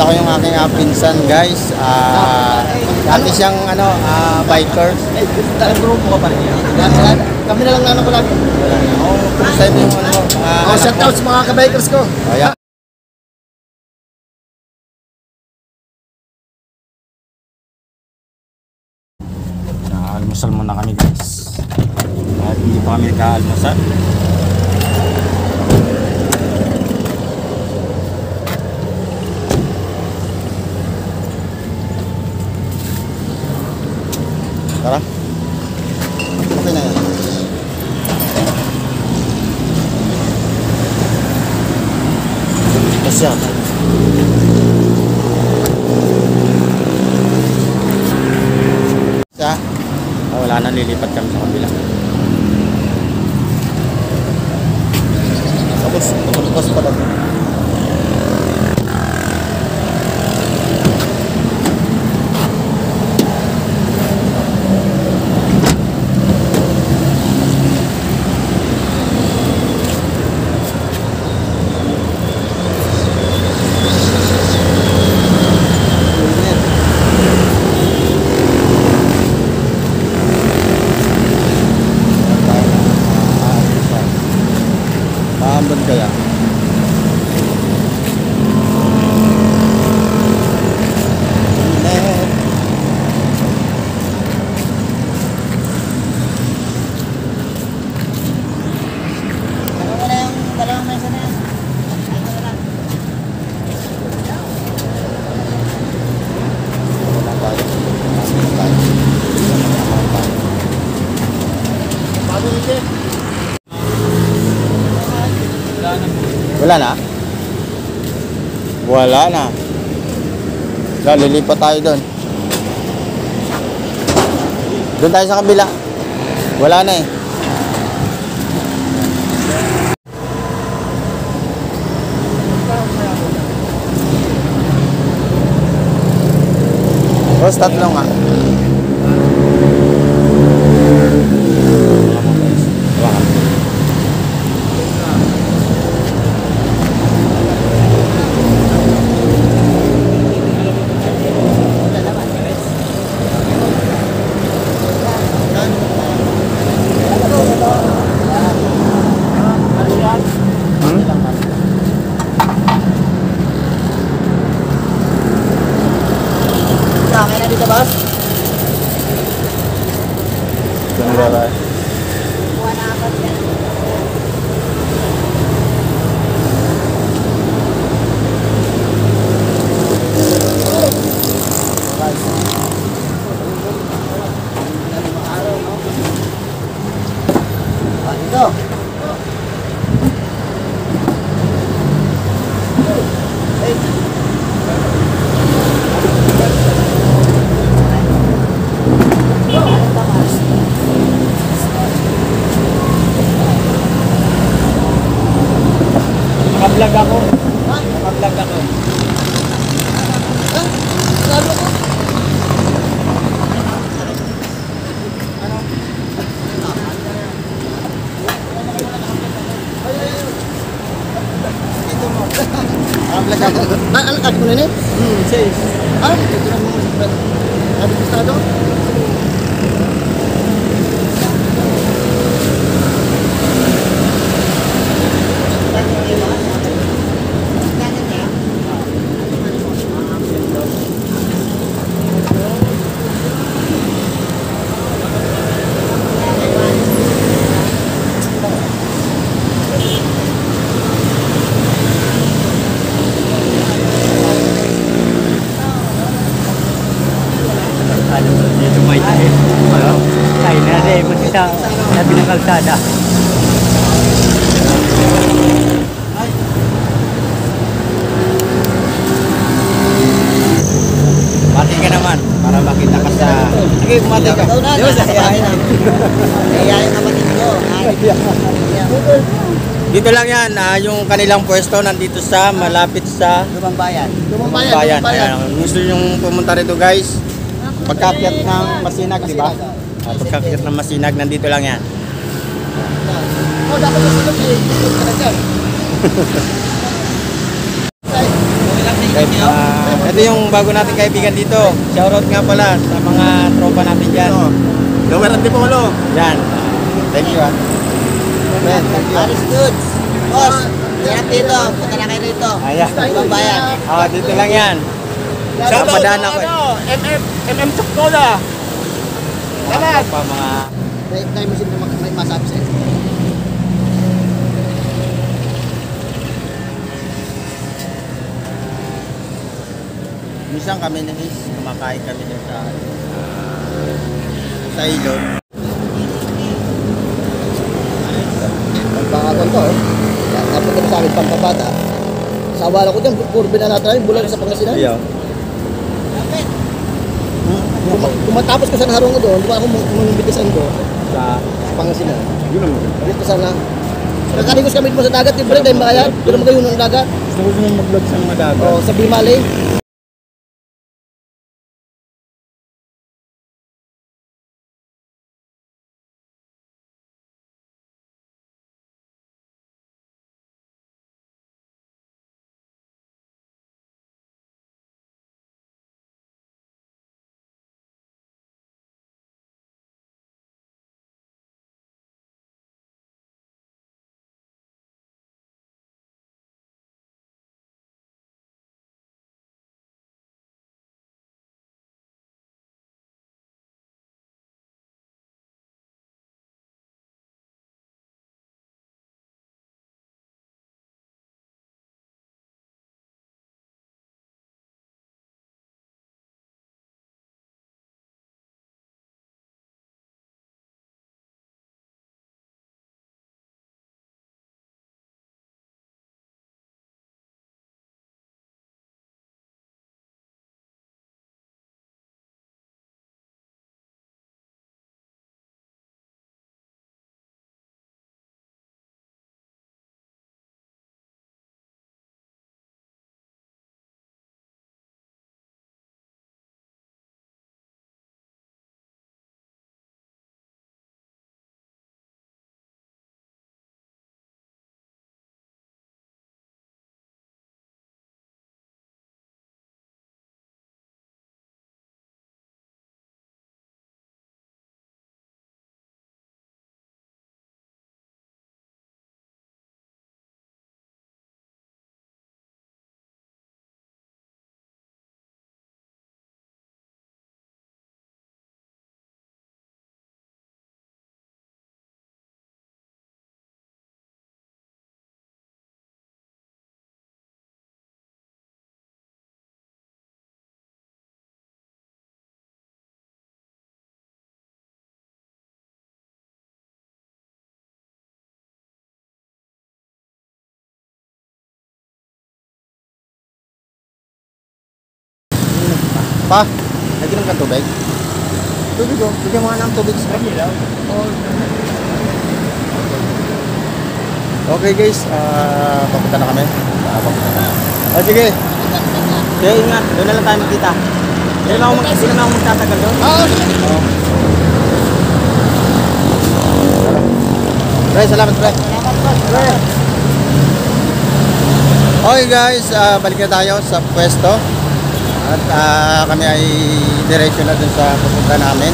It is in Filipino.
ko yung aking pinsan, guys. Dati siyang biker. Grupo ka pa rin yan. Kami na lang nanan ko lagi. Kumusta yung Shout out sa mga kabikers ko. Yeah. Almusal muna kami, guys. At hindi pa kami nagka-almusal. Tara. Okay na yan. Kasi yan. Wala na, lilipat kami sa kabila. Tapos pa lang. Maambon kaya? Wala na? Wala na. Lilipat tayo doon. Doon tayo sa kabila. Wala na eh. Tapos tatlo nga. Kaya na dito, boss? Wala. Dito. Naka-vlog ako. Naka-vlog ako. Lalo ko. Naka-vlog ako. Ano mo na yun? Says. Ito na mo. Ano gustado? Dito may tayo. Tayo na rin. Masisa sabi ng kalsada. Mati ka naman para makita ka sa... Sige, mati ka. Kayain kapatid ko. Dito lang yan, yung kanilang pwesto nandito sa malapit sa Lumang Bayan. Bayan. Ayan, gusto yung pumunta rito, guys. Pagkakyat ng Masinag, di ba? Pagkakyat ng Masinag, nandito lang yan. Oh, dapat yung silog eh. Silog ka na dyan. Kahit ito yung bago nating kaibigan dito. Shoutout nga pala sa mga tropa natin dyan. Lower ang Tipolo. Yan. Thank you, Friend, thank you. Paris Goods. Boss, sarap dito. Punta na kayo dito. Ayan. Ibang bayan. Dito lang yan. Shoutout Napadaan sa ako eh. MM Choktola. Mga tropa, mga... Tayo mo sila may masabi sa'yo. Minsan kami kumakain kami dyan sa ilog. Pangakon to, tapos kami sa akin pampabata. Sawala ko dyan, puro binanata rin, bulan sa Pangasinan. Ayaw. Kung matapos ko sa naharong ko doon, di ba ako mumibitisan ko Sa... Pangasinan. Yun naman. Dito sana. Nakaligos kami dito sa dagat, di ba rin, dahil makayan? Pero magayon ng dagat. Gusto mo mag-vlog sa mga dagat? O, sa Bimali. Pa, naginom ka tubig? Tubig ko. Bigyan mo nga ng tubig sa kanila. Okay guys, papunta na kami. Papunta na. Sige. Sige, ingat. Doon na lang tayo magkita. Hindi na ako magtatagal doon. Oo, Pre, salamat pre. Okay guys, balik na tayo sa pwesto. At kami ay diretso na dun sa pupunta namin.